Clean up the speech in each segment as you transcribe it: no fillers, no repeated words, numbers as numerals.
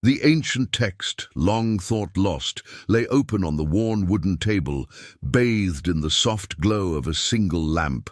The ancient text, long thought lost, lay open on the worn wooden table, bathed in the soft glow of a single lamp.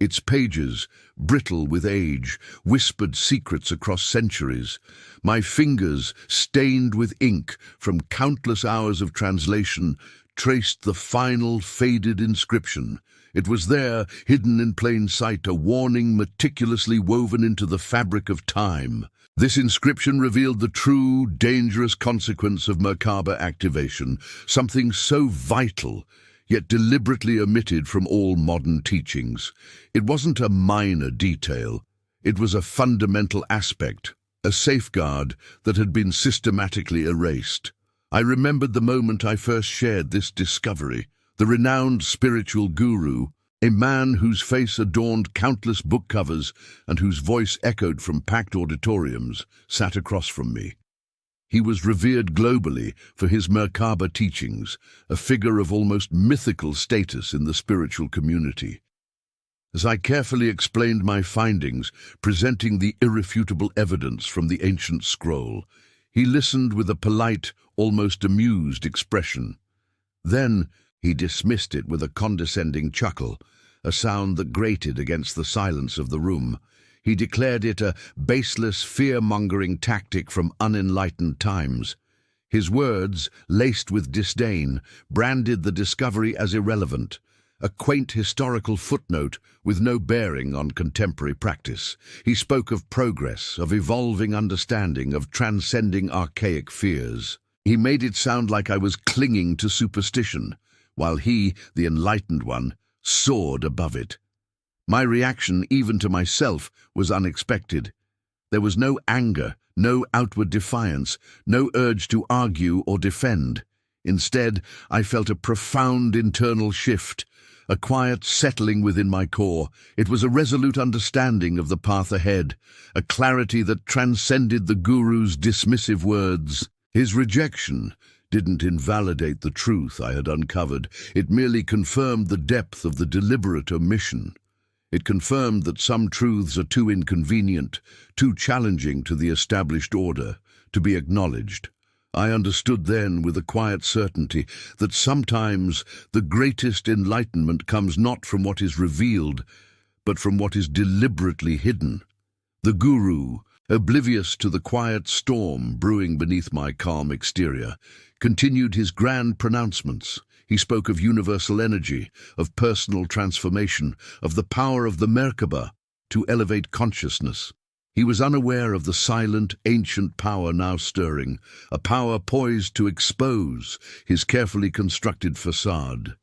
Its pages, brittle with age, whispered secrets across centuries. My fingers, stained with ink from countless hours of translation, traced the final faded inscription. It was there, hidden in plain sight, a warning meticulously woven into the fabric of time. This inscription revealed the true, dangerous consequence of Merkaba activation, something so vital, yet deliberately omitted from all modern teachings. It wasn't a minor detail. It was a fundamental aspect, a safeguard that had been systematically erased. I remembered the moment I first shared this discovery. The renowned spiritual guru, a man whose face adorned countless book covers and whose voice echoed from packed auditoriums, sat across from me. He was revered globally for his Merkaba teachings, a figure of almost mythical status in the spiritual community. As I carefully explained my findings, presenting the irrefutable evidence from the ancient scroll, he listened with a polite, almost amused expression. Then he dismissed it with a condescending chuckle, a sound that grated against the silence of the room. He declared it a baseless, fear-mongering tactic from unenlightened times. His words, laced with disdain, branded the discovery as irrelevant, a quaint historical footnote with no bearing on contemporary practice. He spoke of progress, of evolving understanding, of transcending archaic fears. He made it sound like I was clinging to superstition, while he, the enlightened one, soared above it. My reaction, even to myself, was unexpected. There was no anger, no outward defiance, no urge to argue or defend. Instead, I felt a profound internal shift, a quiet settling within my core. It was a resolute understanding of the path ahead, a clarity that transcended the guru's dismissive words. His rejection didn't invalidate the truth I had uncovered. It merely confirmed the depth of the deliberate omission. It confirmed that some truths are too inconvenient, too challenging to the established order, to be acknowledged. I understood then with a quiet certainty that sometimes the greatest enlightenment comes not from what is revealed, but from what is deliberately hidden. The guru, oblivious to the quiet storm brewing beneath my calm exterior, continued his grand pronouncements. He spoke of universal energy, of personal transformation, of the power of the Merkaba to elevate consciousness. He was unaware of the silent, ancient power now stirring, a power poised to expose his carefully constructed facade.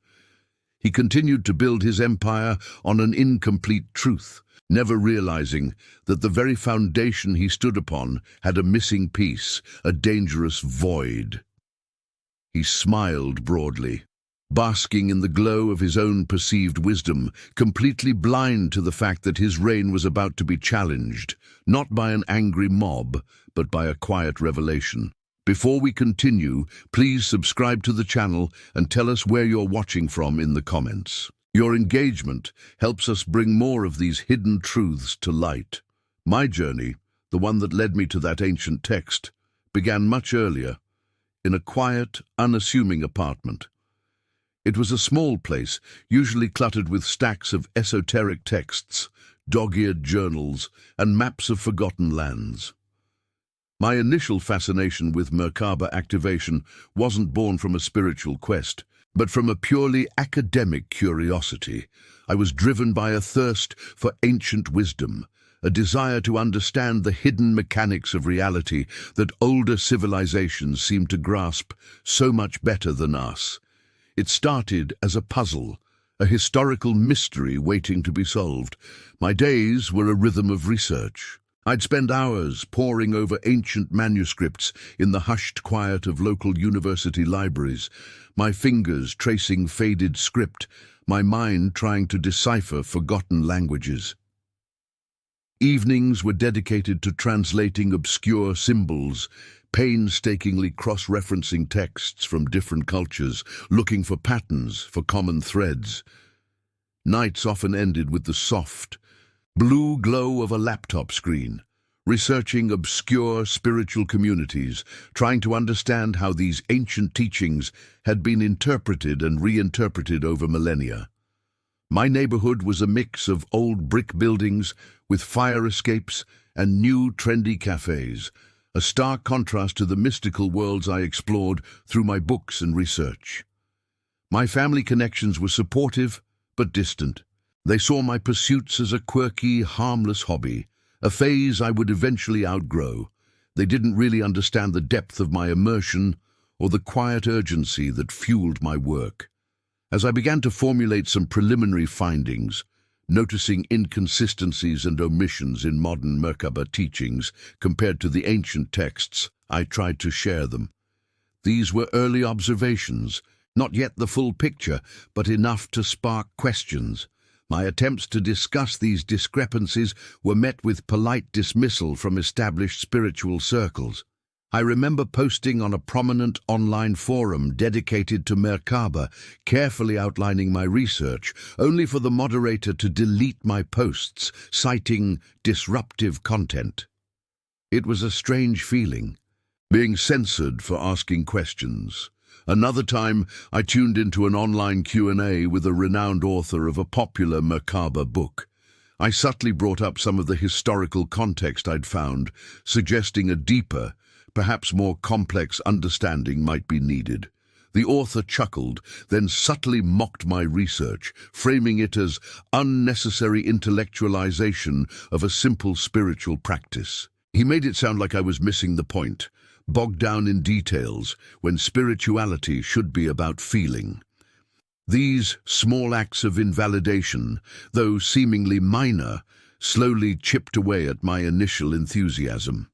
He continued to build his empire on an incomplete truth, never realizing that the very foundation he stood upon had a missing piece, a dangerous void. He smiled broadly, basking in the glow of his own perceived wisdom, completely blind to the fact that his reign was about to be challenged, not by an angry mob, but by a quiet revelation. Before we continue, please subscribe to the channel and tell us where you're watching from in the comments. Your engagement helps us bring more of these hidden truths to light. My journey, the one that led me to that ancient text, began much earlier, in a quiet, unassuming apartment. It was a small place, usually cluttered with stacks of esoteric texts, dog-eared journals, and maps of forgotten lands. My initial fascination with Merkaba activation wasn't born from a spiritual quest, but from a purely academic curiosity. I was driven by a thirst for ancient wisdom, a desire to understand the hidden mechanics of reality that older civilizations seemed to grasp so much better than us. It started as a puzzle, a historical mystery waiting to be solved. My days were a rhythm of research. I'd spend hours poring over ancient manuscripts in the hushed quiet of local university libraries, my fingers tracing faded script, my mind trying to decipher forgotten languages. Evenings were dedicated to translating obscure symbols, painstakingly cross-referencing texts from different cultures, looking for patterns, for common threads. Nights often ended with the soft, blue glow of a laptop screen, researching obscure spiritual communities, trying to understand how these ancient teachings had been interpreted and reinterpreted over millennia. My neighborhood was a mix of old brick buildings with fire escapes and new trendy cafes, a stark contrast to the mystical worlds I explored through my books and research. My family connections were supportive but distant. They saw my pursuits as a quirky, harmless hobby, a phase I would eventually outgrow. They didn't really understand the depth of my immersion or the quiet urgency that fueled my work. As I began to formulate some preliminary findings, noticing inconsistencies and omissions in modern Merkaba teachings compared to the ancient texts, I tried to share them. These were early observations, not yet the full picture, but enough to spark questions. My attempts to discuss these discrepancies were met with polite dismissal from established spiritual circles. I remember posting on a prominent online forum dedicated to Merkaba, carefully outlining my research, only for the moderator to delete my posts, citing disruptive content. It was a strange feeling, being censored for asking questions. Another time, I tuned into an online Q&A with a renowned author of a popular Merkaba book. I subtly brought up some of the historical context I'd found, suggesting a deeper, perhaps more complex understanding might be needed. The author chuckled, then subtly mocked my research, framing it as unnecessary intellectualization of a simple spiritual practice. He made it sound like I was missing the point, bogged down in details, when spirituality should be about feeling. These small acts of invalidation, though seemingly minor, slowly chipped away at my initial enthusiasm.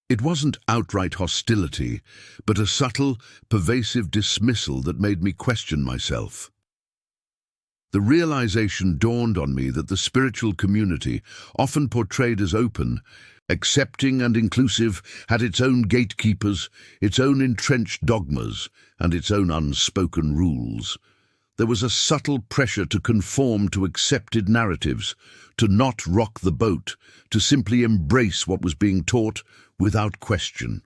It wasn't outright hostility, but a subtle, pervasive dismissal that made me question myself. The realization dawned on me that the spiritual community, often portrayed as open, accepting and inclusive, had its own gatekeepers, its own entrenched dogmas, and its own unspoken rules. There was a subtle pressure to conform to accepted narratives, to not rock the boat, to simply embrace what was being taught without question.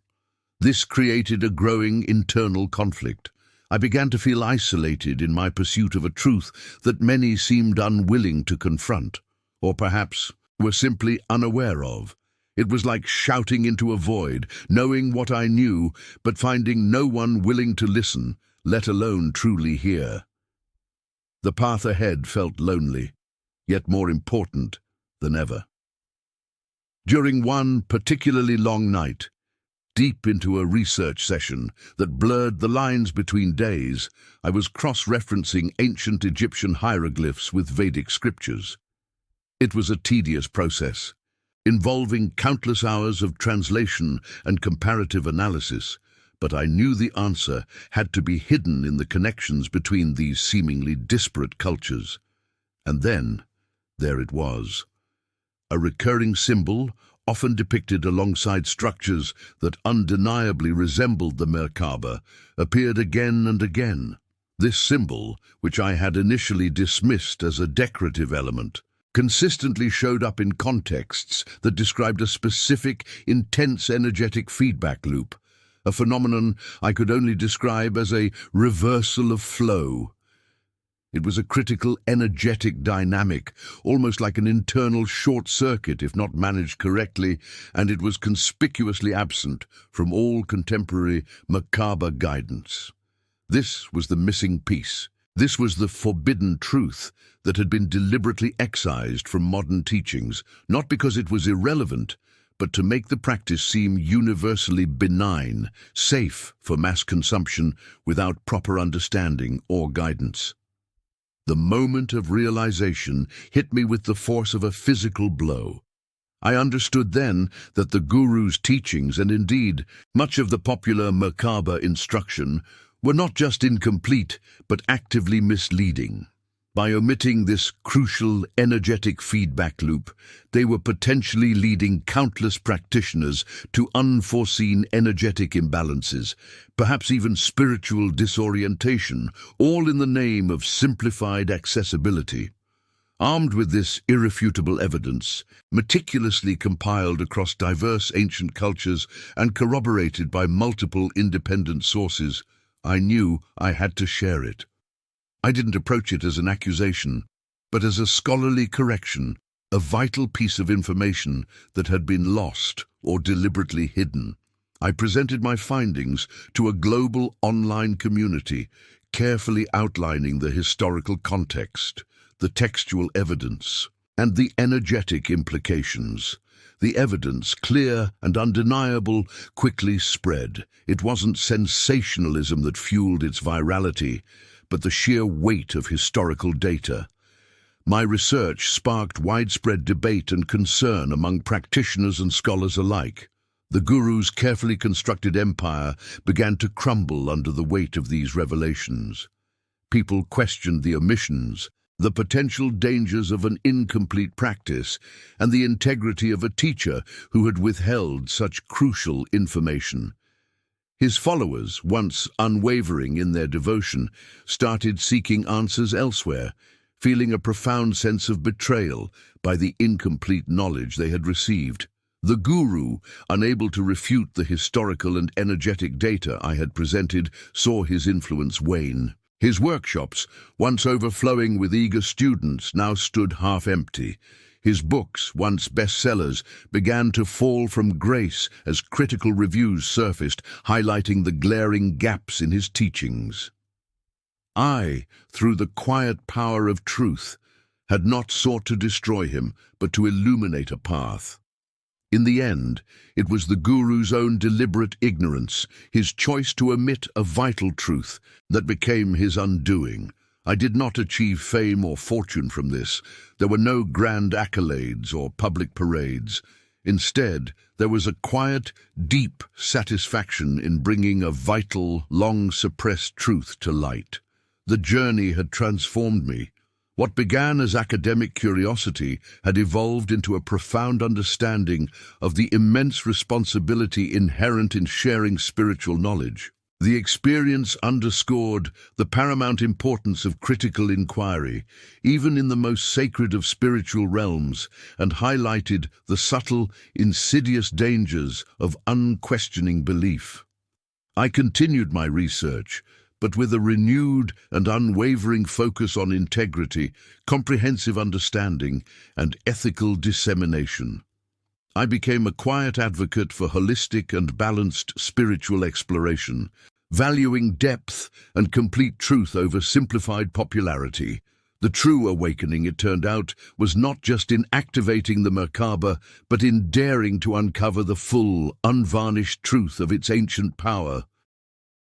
This created a growing internal conflict. I began to feel isolated in my pursuit of a truth that many seemed unwilling to confront, or perhaps were simply unaware of. It was like shouting into a void, knowing what I knew, but finding no one willing to listen, let alone truly hear. The path ahead felt lonely, yet more important than ever. During one particularly long night, deep into a research session that blurred the lines between days, I was cross-referencing ancient Egyptian hieroglyphs with Vedic scriptures. It was a tedious process, involving countless hours of translation and comparative analysis, but I knew the answer had to be hidden in the connections between these seemingly disparate cultures. And then, there it was. A recurring symbol, often depicted alongside structures that undeniably resembled the Merkaba, appeared again and again. This symbol, which I had initially dismissed as a decorative element, consistently showed up in contexts that described a specific, intense energetic feedback loop, a phenomenon I could only describe as a reversal of flow. It was a critical, energetic dynamic, almost like an internal short-circuit if not managed correctly, and it was conspicuously absent from all contemporary Merkaba guidance. This was the missing piece. This was the forbidden truth that had been deliberately excised from modern teachings, not because it was irrelevant, but to make the practice seem universally benign, safe for mass consumption without proper understanding or guidance. The moment of realization hit me with the force of a physical blow. I understood then that the Guru's teachings, and indeed much of the popular Merkaba instruction, were not just incomplete, but actively misleading. By omitting this crucial, energetic feedback loop, they were potentially leading countless practitioners to unforeseen energetic imbalances, perhaps even spiritual disorientation, all in the name of simplified accessibility. Armed with this irrefutable evidence, meticulously compiled across diverse ancient cultures and corroborated by multiple independent sources, I knew I had to share it. I didn't approach it as an accusation, but as a scholarly correction, a vital piece of information that had been lost or deliberately hidden. I presented my findings to a global online community, carefully outlining the historical context, the textual evidence, and the energetic implications. The evidence, clear and undeniable, quickly spread. It wasn't sensationalism that fueled its virality, but the sheer weight of historical data. My research sparked widespread debate and concern among practitioners and scholars alike. The guru's carefully constructed empire began to crumble under the weight of these revelations. People questioned the omissions, the potential dangers of an incomplete practice, and the integrity of a teacher who had withheld such crucial information. His followers, once unwavering in their devotion, started seeking answers elsewhere, feeling a profound sense of betrayal by the incomplete knowledge they had received. The guru, unable to refute the historical and energetic data I had presented, saw his influence wane. His workshops, once overflowing with eager students, now stood half-empty. His books, once bestsellers, began to fall from grace as critical reviews surfaced, highlighting the glaring gaps in his teachings. I, through the quiet power of truth, had not sought to destroy him, but to illuminate a path. In the end, it was the guru's own deliberate ignorance, his choice to omit a vital truth, that became his undoing. I did not achieve fame or fortune from this. There were no grand accolades or public parades. Instead, there was a quiet, deep satisfaction in bringing a vital, long-suppressed truth to light. The journey had transformed me. What began as academic curiosity had evolved into a profound understanding of the immense responsibility inherent in sharing spiritual knowledge. The experience underscored the paramount importance of critical inquiry, even in the most sacred of spiritual realms, and highlighted the subtle, insidious dangers of unquestioning belief. I continued my research, but with a renewed and unwavering focus on integrity, comprehensive understanding, and ethical dissemination. I became a quiet advocate for holistic and balanced spiritual exploration, valuing depth and complete truth over simplified popularity. The true awakening, it turned out, was not just in activating the Merkaba, but in daring to uncover the full, unvarnished truth of its ancient power.